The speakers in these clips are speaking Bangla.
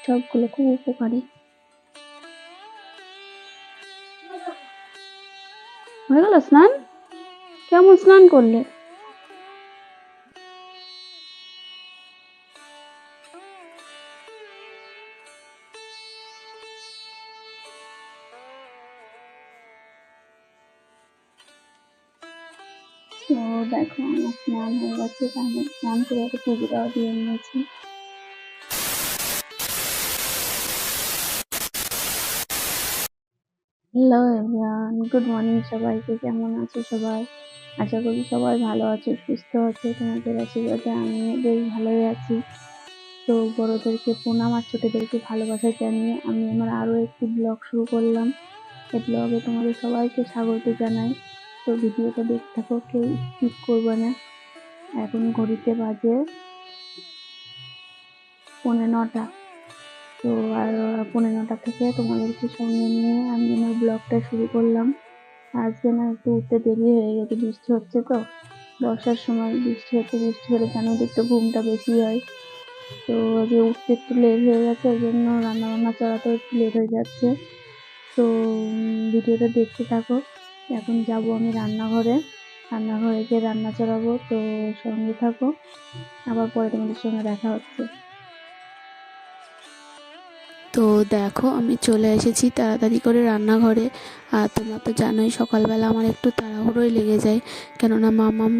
সবগুলো খুব উপকারী। হয়ে গেল স্নান? কেমন স্নান করলে? তো দেখো আমার স্নান হয়ে গেছে, আমি স্নান করে একটা পুজোটাও দিয়ে নিয়েছি। হ্যালো এভরিওয়ান, গুড মর্নিং সবাইকে। কেমন আছো সবাই? আশা করি সবাই ভালো আছো, সুস্থ আছো। তোমাদের আশীর্বাদে আমি বেশ ভালোই আছি। তো বড়দেরকে প্রণাম আর ছোটদেরকে ভালোবাসা জানিয়ে আমি আমার আরো একটি ব্লগ শুরু করলাম। এই ব্লগে তোমাদের সবাইকে স্বাগত জানাই। তো ভিডিওটা দেখতে থাকো, কেউ স্কিপ করবে না। এখন ঘড়িতে বাজে 9:45। তো আর 9:45 থেকে তোমাদেরকে সঙ্গে নিয়ে আমি আমার ব্লগটা শুরু করলাম। আজকে না একটু উঠতে দেরি হয়ে গেছে, বৃষ্টি হচ্ছে তো, বর্ষার সময় বৃষ্টি হচ্ছে, বৃষ্টি হলে জানো একটু ঘুমটা বেশি হয়। তো আজকে উঠতে একটু লেট হয়ে গেছে, ওই জন্য রান্না বান্না চড়াতেও একটু লেট হয়ে যাচ্ছে। তো ভিডিওটা দেখতে থাকো। এখন যাব আমি রান্নাঘরে গিয়ে রান্না চড়াবো। তো সঙ্গে থাকো, আবার পরে তোমাদের সঙ্গে দেখা হচ্ছে। তো দেখো আমি চলে এসেছি তাড়াতাড়ি করে রান্নাঘরে। আর তোমরা তো জানোই সকালবেলা আমার একটু তাড়াহুড়োই লেগে যায়, কেননা মামাম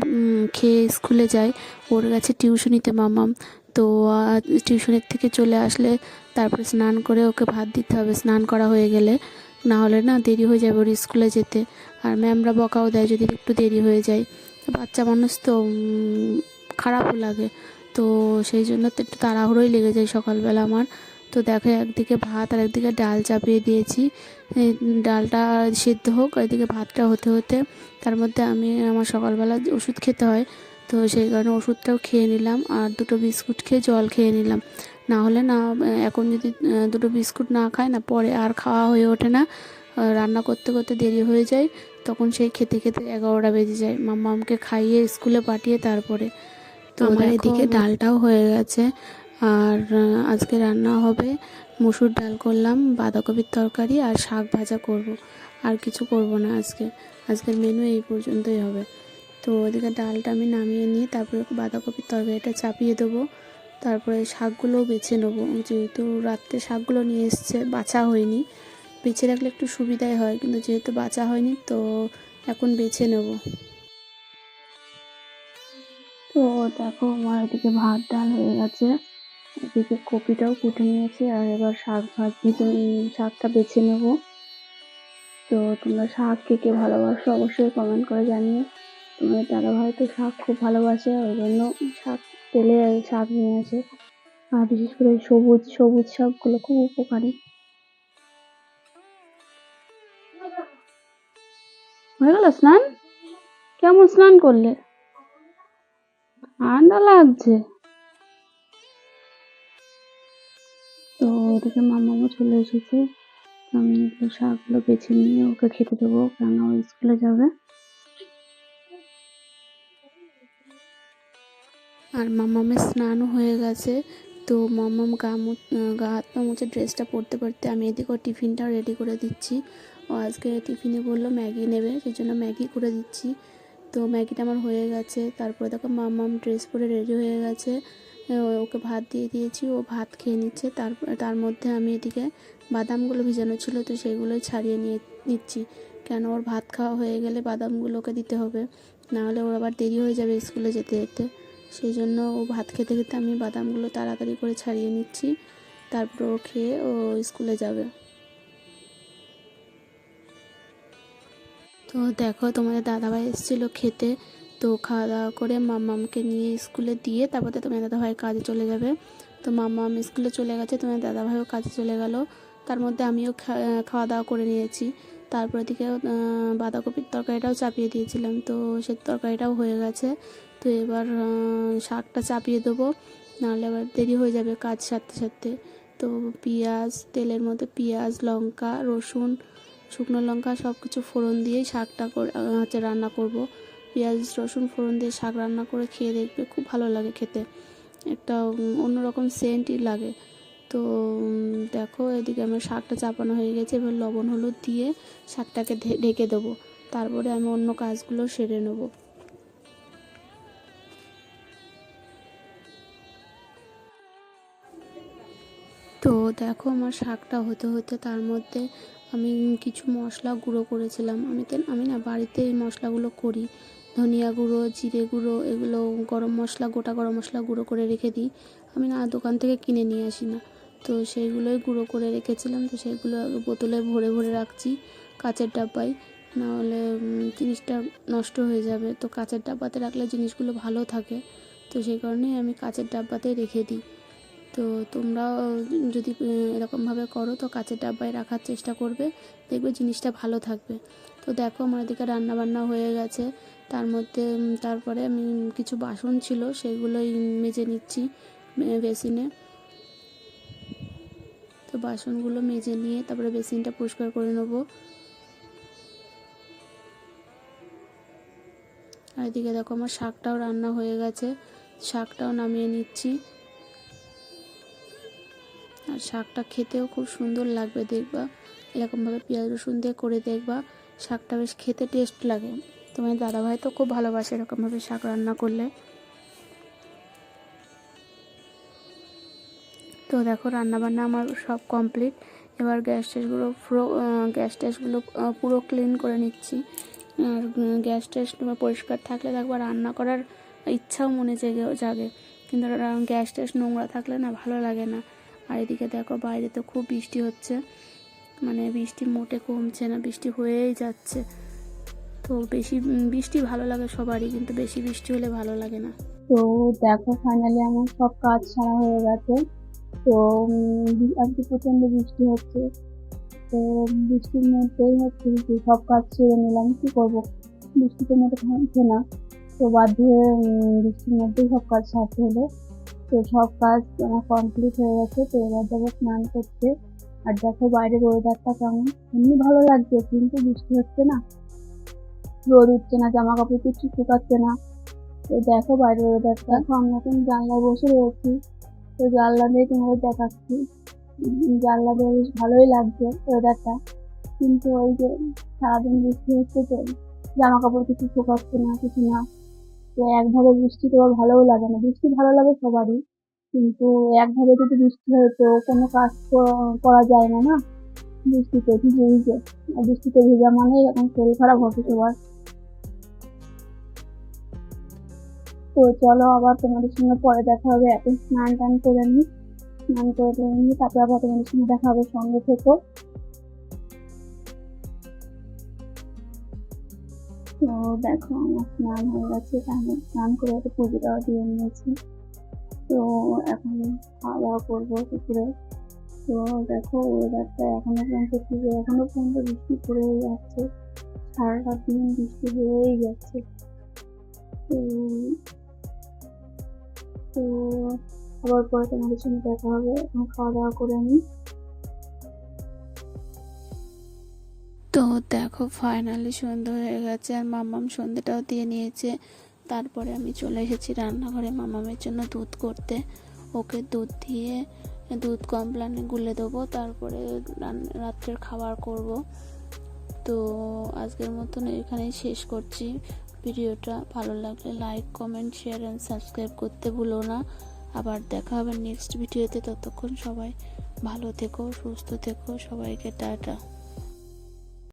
খেয়ে স্কুলে যায়, ওর কাছে টিউশনিতে মামাম। তো টিউশনের থেকে চলে আসলে তারপরে স্নান করে ওকে ভাত দিতে হবে, স্নান করা হয়ে গেলে, না হলে না দেরি হয়ে যাবে ওর স্কুলে যেতে। আর ম্যামরা বকাও দেয় যদি একটু দেরি হয়ে যায়। বাচ্চা মানুষ তো খারাপও লাগে। তো সেই জন্য তো একটু তাড়াহুড়োই লেগে যায় সকালবেলা আমার। তো দেখো একদিকে ভাত আর একদিকে ডাল চাপিয়ে দিয়েছি, ডালটা সেদ্ধ হোক, এদিকে ভাতটা হতে হতে তার মধ্যে আমার সকালবেলা ওষুধ খেতে হয়। তো সেই কারণে ওষুধটাও খেয়ে নিলাম আর দুটো বিস্কুট খেয়ে জল খেয়ে নিলাম। না হলে না এখন যদি দুটো বিস্কুট না খায় না, পরে আর খাওয়া হয়ে ওঠে না। রান্না করতে করতে দেরি হয়ে যায়, তখন সেই খেতে খেতে 11টা বেজে যায়, মাম্মামকে খাইয়ে স্কুলে পাঠিয়ে তারপরে। তো আমার এদিকে ডালটাও হয়ে গেছে। আর আজকে রান্না হবে মুসুর ডাল করলাম, বাঁধাকপির তরকারি আর শাক ভাজা করব। আর কিছু করব না আজকের মেনু এই পর্যন্তই হবে। তো ওদিকে ডালটা আমি নামিয়ে নিয়ে তারপরে বাঁধাকপির তরকারিটা চাপিয়ে দেবো। তারপরে শাকগুলোও বেছে নেবো, যেহেতু রাত্রে শাকগুলো নিয়ে এসছে, বাছা হয়নি। বেছে রাখলে একটু সুবিধাই হয়, কিন্তু যেহেতু বাছা হয়নি তো এখন বেছে নেব। তো দেখো আমার এদিকে ভাত ডাল হয়ে গেছে, এদিকে কপিটাও কুটে নিয়েছি, আর এবার শাকটা বেছে নেব। তো তোমরা শাক কে কে ভালোবাসো অবশ্যই কমেন্ট করে জানিয়ে। তোমাদের দাদাভাই তো শাক খুব ভালোবাসে, ওই জন্য শাক তেলে শাক নিয়েছে। আর বিশেষ করে সবুজ সবুজ শাকগুলো খুব উপকারী। হয়ে গেল স্নান? কেমন স্নান করলে? ঠান্ডা লাগছে। তো ওদিকে মামাও চলে এসেছে, আমি এগুলো শাকগুলো বেছে নিয়ে ওকে খেতে দেবো, কেন ও স্কুলে যাবে। আর মামামের স্নানও হয়ে গেছে। তো মামাম গা হাত পা মুছে ড্রেসটা পরতে পরতে আমি এদিকে ওর টিফিনটাও রেডি করে দিচ্ছি। ও আজকে টিফিনে বললো ম্যাগি নেবে, সেই জন্য ম্যাগি করে দিচ্ছি। তো ম্যাগিটা আমার হয়ে গেছে। তারপরে দেখো মামাম ড্রেস পরে রেডি হয়ে গেছে, ওকে ভাত দিয়ে দিয়েছি, ও ভাত খেয়ে নিচ্ছে। তার মধ্যে আমি এদিকে বাদামগুলো ভিজানো ছিল, তো সেগুলোই ছাড়িয়ে নিচ্ছি, কেন ওর ভাত খাওয়া হয়ে গেলে বাদামগুলো ওকে দিতে হবে, নাহলে ওর আবার দেরি হয়ে যাবে স্কুলে যেতে যেতে। সেই জন্য ও ভাত খেতে খেতে আমি বাদামগুলো তাড়াতাড়ি করে ছাড়িয়ে নিচ্ছি, তারপর ও খেয়ে ও স্কুলে যাবে। তো দেখো তোমাদের দাদাভাই এসেছিলো খেতে। তো খাওয়া দাওয়া করে মাম্মামকে নিয়ে স্কুলে দিয়ে তারপরে তোমার দাদাভাই কাজে চলে যাবে। তো মাম্মাম স্কুলে চলে গেছে, তোমার দাদাভাইও কাজে চলে গেল। তার মধ্যে আমিও খাওয়া দাওয়া করে নিয়েছি। তারপর দিকে বাঁধাকপির তরকারিটাও চাপিয়ে দিয়েছিলাম, তো সে তরকারিটাও হয়ে গেছে। তো এবার শাকটা চাপিয়ে দেবো, নাহলে আবার দেরি হয়ে যাবে কাজ সারতে সারতে। তো তেলের মধ্যে পেঁয়াজ, লঙ্কা, রসুন, শুকনো লঙ্কা সব কিছু ফোড়ন দিয়েই শাকটা রান্না করব। পেঁয়াজ রসুন ফোড়ন দিয়ে শাক রান্না করে খেয়ে দেখবে, খুব ভালো লাগে খেতে, একটা অন্যরকম সেন্টই লাগে। তো দেখো এদিকে আমার শাকটা চাপানো হয়ে গেছে, এবার লবণ হলুদ দিয়ে শাকটাকে ঢেকে দেবো, তারপরে আমি অন্য কাজগুলো সেরে নেবো। তো দেখো আমার শাকটা হতে হতে তার মধ্যে আমি কিছু মশলা গুঁড়ো করেছিলাম। আমি না বাড়িতে এই মশলাগুলো করি, ধনিয়া গুঁড়ো, জিরে গুঁড়ো, এগুলো গরম মশলা, গোটা গরম মশলা গুঁড়ো করে রেখে দিই। আমি না দোকান থেকে কিনে নিয়ে আসি না, তো সেইগুলোই গুঁড়ো করে রেখেছিলাম। তো সেগুলো বোতলে ভরে ভরে রাখছি কাচের ডাব্বায়, নাহলে জিনিসটা নষ্ট হয়ে যাবে। তো কাচের ডাব্বাতে রাখলে জিনিসগুলো ভালো থাকে, তো সেই কারণেই আমি কাচের ডাব্বাতে রেখে দিই। তো তোমরাও যদি এরকমভাবে করো তো কাচের ডাব্বায় রাখার চেষ্টা করবে, দেখবে জিনিসটা ভালো থাকবে। তো দেখো আমার এদিকে রান্না বান্না হয়ে গেছে, তার মধ্যে তারপরে আমি কিছু বাসন ছিল সেগুলোই মেজে নিচ্ছি বেসিনে। তো বাসনগুলো মেজে নিয়ে তারপরে বেসিনটা পরিষ্কার করে নেবো। আর এদিকে দেখো আমার শাকটাও রান্না হয়ে গেছে, শাকটাও নামিয়ে নিচ্ছি। আর শাকটা খেতেও খুব সুন্দর লাগবে, দেখবা এরকমভাবে পেঁয়াজ রসুন দিয়ে করে দেখবা, শাকটা বেশ খেতে টেস্ট লাগে। তোমার দাদাভাই তো খুব ভালোবাসে এরকমভাবে শাক রান্না করলে। তো দেখো রান্নাবান্না আমার সব কমপ্লিট, এবার গ্যাস ট্যাসগুলো পুরো ক্লিন করে নিচ্ছি। আর গ্যাস ট্যাস পরিষ্কার থাকলে দেখবা রান্না করার ইচ্ছাও মনে জাগে, কিন্তু গ্যাস ট্যাস নোংরা থাকলে না ভালো লাগে না। আর এদিকে দেখো বাইরে তো খুব বৃষ্টি হচ্ছে, মানে বৃষ্টি মোটে কমছে না, বৃষ্টি হয়েই যাচ্ছে। তো বেশি বৃষ্টি ভালো লাগে সবারই, কিন্তু বেশি বৃষ্টি হলে ভালো লাগে না। তো দেখো ফাইনালি আমার সব কাজ সারা হয়ে গেছে। তো আজকে প্রচন্ড বৃষ্টি হচ্ছে, তো বৃষ্টির মধ্যেই হচ্ছে কি সব কাজ সেরে নিলাম। কি করবো, বৃষ্টিতে মধ্যে থামছে না, তো বাধ্য হয়ে বৃষ্টির মধ্যেই সব কাজ সারতে হলো। তো সব কাজ আমার কমপ্লিট হয়ে গেছে। তো এবার যাবো স্নান করতে। আর দেখো বাইরের ওয়েদারটা কেমন, এমনি ভালো লাগছে কিন্তু বৃষ্টি হচ্ছে না, রোদ উঠছে না, জামা কাপড় কিছু শুকাচ্ছে না। তো দেখো বাইরের ওয়েদারটা, দেখো আমি এখন জানলায় বসে রয়েছি, তো জানলা দিয়ে তোমাদের দেখাচ্ছি। জানলা দিয়ে বেশ ভালোই লাগছে ওয়েদারটা, কিন্তু ওই যে সারাদিন বৃষ্টি হচ্ছে, তো জামা কাপড় কিছু শুকাচ্ছে না, কিছু না। তো একভাবে বৃষ্টি তো ভালোও লাগে না, বৃষ্টি ভালো লাগে সবারই, কিন্তু একভাবে যদি বৃষ্টি হয় তো কোনো কাজ করা যায় না না, বৃষ্টিতে ভিজে ভিজে। আর বৃষ্টিতে ভেজা মানে এখন শরীর খারাপ হবে সবার। তো চলো আবার তোমাদের সঙ্গে পরে দেখা হবে, এখন স্নান টান করে নিই, স্নান করে নিই, তারপরে আবার তোমাদের সঙ্গে দেখা হবে, সঙ্গে থেকো। তো দেখো আমার স্নান হয়ে গেছে, আমি স্নান করে একটু পুজোটাও দিয়ে নিয়েছি। তো এখন খাওয়া দাওয়া করবো দুপুরে। তো দেখো ওয়েদারটা এখনো পর্যন্ত বৃষ্টি পড়েই যাচ্ছে, সারাটা দিন বৃষ্টি হয়েই যাচ্ছে। তো তো আবার পরে তোমাদের সঙ্গে দেখা হবে, এখন খাওয়া দাওয়া করে নিই। তো দেখো ফাইনালি সন্ধ্যা হয়ে গেছে, আর মাম্মাম সন্ধ্যেটাও দিয়ে নিয়েছে। তারপরে আমি চলে এসেছি রান্নাঘরে মাম্মামের জন্য দুধ করতে। ওকে দুধ দিয়ে দুধ কমপ্লানে গুলে দেবো, তারপরে রাত্রের খাবার করব। তো আজকের মতন এখানেই শেষ করছি ভিডিওটা। ভালো লাগলে like, comment, share and subscribe করতে ভুলো না। আবার দেখা হবে নেক্সট ভিডিওতে, ততক্ষণ সবাই ভালো থেকো, সুস্থ থেকো, সবাইকে টাটা।